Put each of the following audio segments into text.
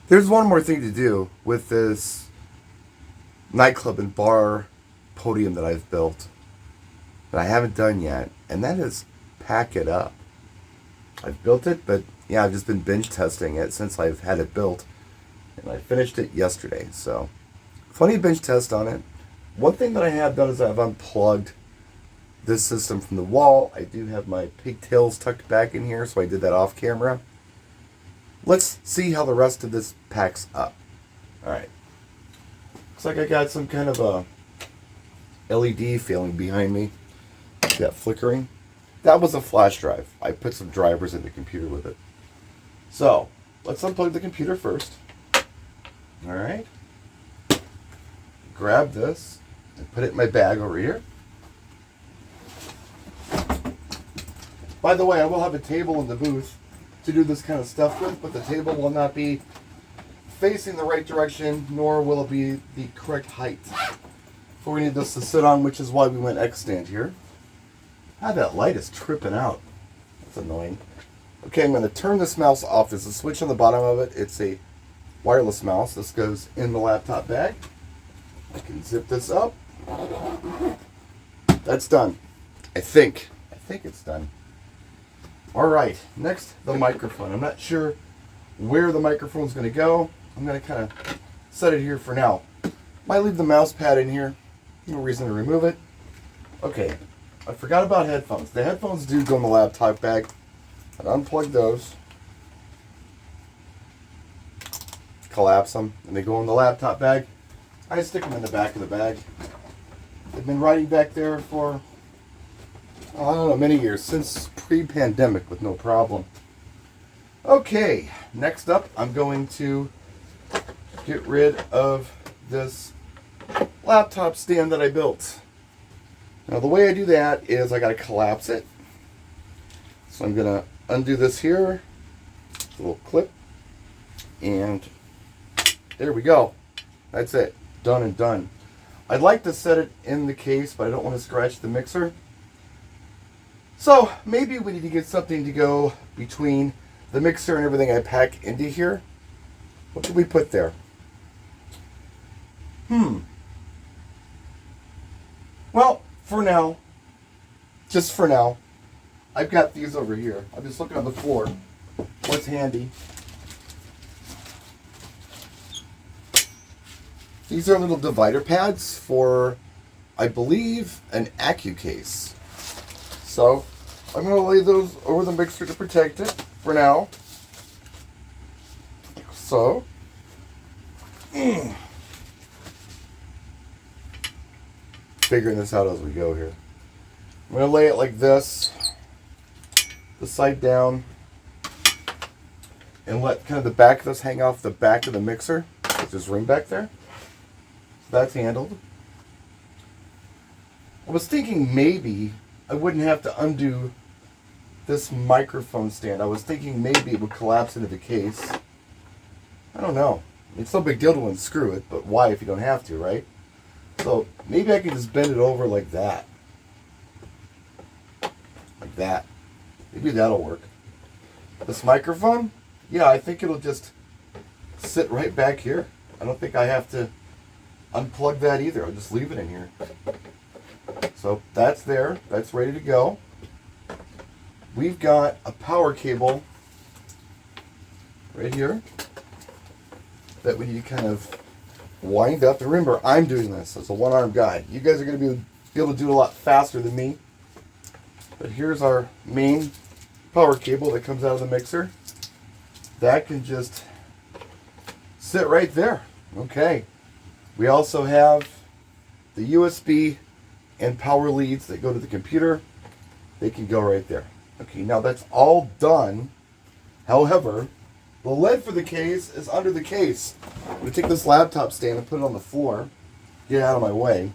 There's one more thing to do with this nightclub and bar podium that I've built that I haven't done yet, and that is pack it up. I've built it, but yeah, I've just been bench testing it since I've had it built, and I finished it yesterday. So, funny bench test on it. One thing that I have done is I've unplugged this system from the wall. I do have my pigtails tucked back in here, so I did that off camera. Let's see how the rest of this packs up. Alright. Looks like I got some kind of a LED feeling behind me. That flickering. That was a flash drive. I put some drivers in the computer with it. So, let's unplug the computer first. Alright. Grab this and put it in my bag over here. By the way, I will have a table in the booth to do this kind of stuff with, but the table will not be facing the right direction, nor will it be the correct height for we need this to sit on, which is why we went X stand here. Ah, that light is tripping out. That's annoying. Okay, I'm going to turn this mouse off. There's a switch on the bottom of it. It's a wireless mouse. This goes in the laptop bag. I can zip this up. That's done. I think it's done. All right, next, the microphone. I'm not sure where the microphone's going to go. I'm going to kind of set it here for now. Might leave the mouse pad in here. No reason to remove it. Okay, I forgot about headphones. The headphones do go in the laptop bag. I'd unplug those, collapse them, and they go in the laptop bag. I stick them in the back of the bag. They've been riding back there for, I don't know, many years, since pre-pandemic with no problem. Okay, next up, I'm going to get rid of this laptop stand that I built. Now, the way I do that is I got to collapse it. So I'm going to undo this here, a little clip, and there we go. That's it, done and done. I'd like to set it in the case, but I don't want to scratch the mixer. So maybe we need to get something to go between the mixer and everything I pack into here. What should we put there? Well, for now, just for now, I've got these over here. I'm just looking on the floor. What's handy? These are little divider pads for, I believe, an Acu case. So I'm going to lay those over the mixer to protect it for now. So, figuring this out as we go here. I'm going to lay it like this, the side down, and let kind of the back of this hang off the back of the mixer. There's this ring back there. So that's handled. I was thinking maybe I wouldn't have to undo this microphone stand. I was thinking maybe it would collapse into the case. I don't know. It's no big deal to unscrew it, but why if you don't have to, right? So maybe I can just bend it over like that. Like that. Maybe that'll work. This microphone, yeah, I think it'll just sit right back here. I don't think I have to unplug that either. I'll just leave it in here. So that's there. That's ready to go. We've got a power cable right here that we need to kind of wind up. And remember, I'm doing this as a one-armed guy. You guys are going to be able to do it a lot faster than me. But here's our main power cable that comes out of the mixer. That can just sit right there. Okay. We also have the USB and power leads that go to the computer. They can go right there. Okay, now that's all done. However, the lid for the case is under the case. I'm going to take this laptop stand and put it on the floor. Get out of my way.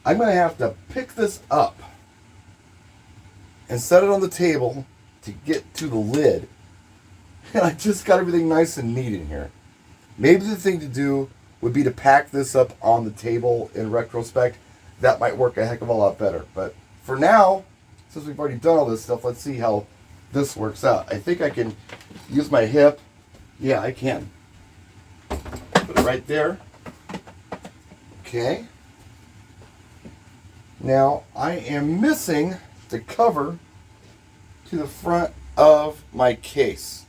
I'm going to have to pick this up and set it on the table to get to the lid. And I just got everything nice and neat in here. Maybe the thing to do would be to pack this up on the table in retrospect. That might work a heck of a lot better. But for now, since we've already done all this stuff, let's see how this works out. I think I can use my hip Yeah, I can. Put it right there. Okay. Now, I am missing the cover to the front of my case.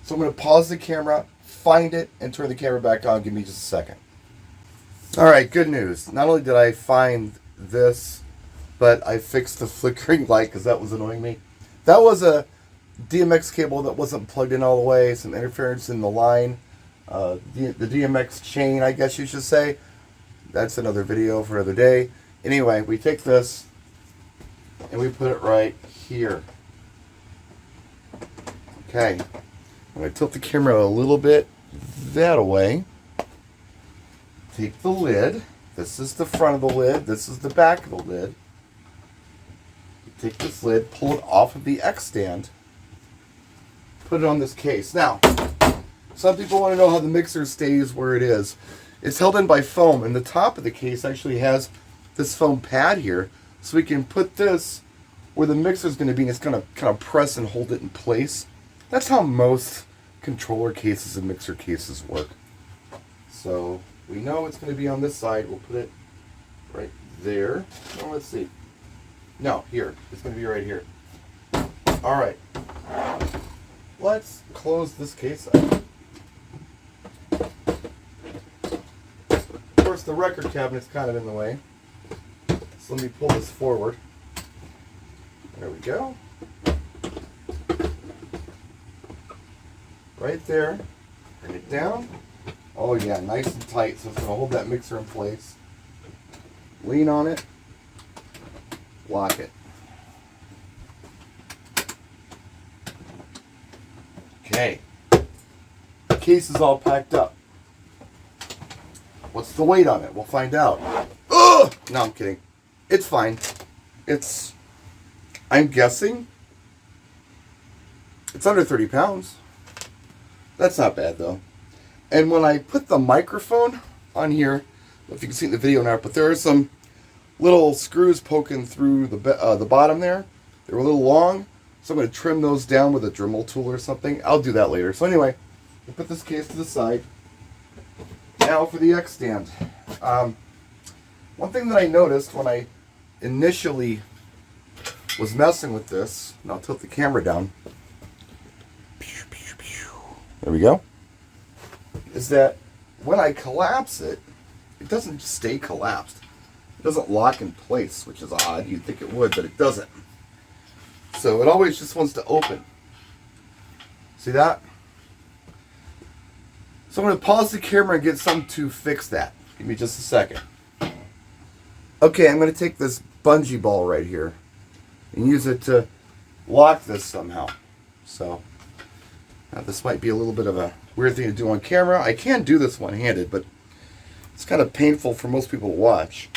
So I'm going to pause the camera, find it, and turn the camera back on. Give me just a second. Alright, good news. Not only did I find this, but I fixed the flickering light because that was annoying me. That was a DMX cable that wasn't plugged in all the way, some interference in the line. The DMX chain, I guess you should say. That's another video for another day. Anyway, we take this and we put it right here. Okay. I'm going to tilt the camera a little bit that away. Take the lid. This is the front of the lid. This is the back of the lid. Take this lid, pull it off of the X stand, put it on this case. Now, some people want to know how the mixer stays where it is. It's held in by foam, and the top of the case actually has this foam pad here, so we can put this where the mixer is going to be, and it's going to kind of press and hold it in place. That's how most controller cases and mixer cases work. So we know it's going to be on this side. We'll put it right there. Oh, let's see. No, here. It's going to be right here. All right. Let's close this case up. Of course, the record cabinet's kind of in the way. So let me pull this forward. There we go. Right there. Bring it down. Oh yeah, nice and tight, so it's going to hold that mixer in place. Lean on it. Lock it. Okay. The case is all packed up. What's the weight on it? We'll find out. Ugh! No, I'm kidding. It's fine. I'm guessing, it's under 30 pounds. That's not bad though. And when I put the microphone on here, I don't know if you can see it in the video now, but there are some little screws poking through the bottom there. They're a little long, so I'm going to trim those down with a Dremel tool or something. I'll do that later. So anyway, we'll put this case to the side. Now for the X stand. One thing that I noticed when I initially was messing with this, and I'll tilt the camera down. There we go. Is that when I collapse it, it doesn't stay collapsed. It doesn't lock in place, which is odd. You'd think it would, but it doesn't. So it always just wants to open. See that? So I'm going to pause the camera and get something to fix that. Give me just a second. Okay, I'm going to take this bungee ball right here and use it to lock this somehow. So now this might be a little bit of a weird thing to do on camera. I can do this one-handed, but it's kind of painful for most people to watch.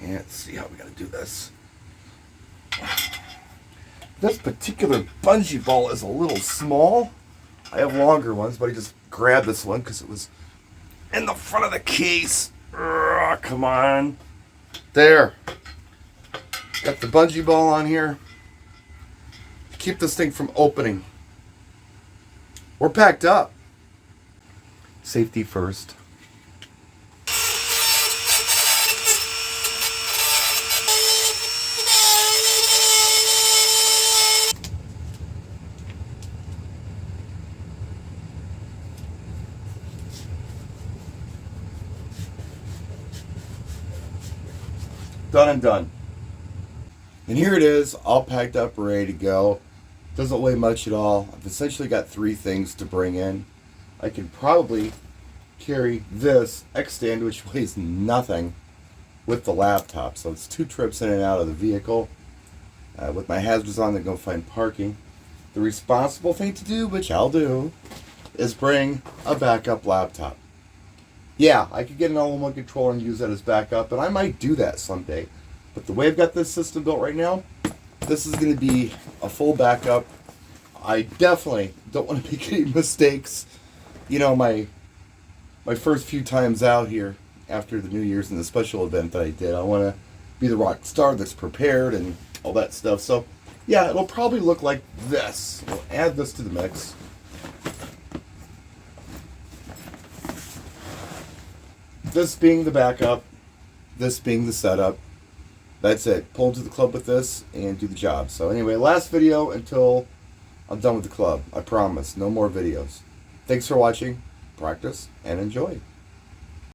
And let's see how we got to do this. This particular bungee ball is a little small. I have longer ones, but I just grabbed this one because it was in the front of the case. Ugh, come on. There. Got the bungee ball on here. Keep this thing from opening. We're packed up. Safety first. Done and done. And here it is, all packed up, ready to go. Doesn't weigh much at all. I've essentially got 3 things to bring in. I can probably carry this X stand, which weighs nothing, with the laptop. So it's 2 trips in and out of the vehicle. With my hazards on, then go find parking. The responsible thing to do, which I'll do, is bring a backup laptop. Yeah, I could get an all-in-one controller and use that as backup, and I might do that someday. But the way I've got this system built right now, this is going to be a full backup. I definitely don't want to make any mistakes. You know, my first few times out here after the New Year's and the special event that I did, I want to be the rock star that's prepared and all that stuff. So, yeah, it'll probably look like this. We'll add this to the mix. this being the backup, this being the setup. That's it. Pull into the club with this and do the job. So anyway, last video until I'm done with the club. I promise. No more videos. Thanks for watching. Practice and enjoy.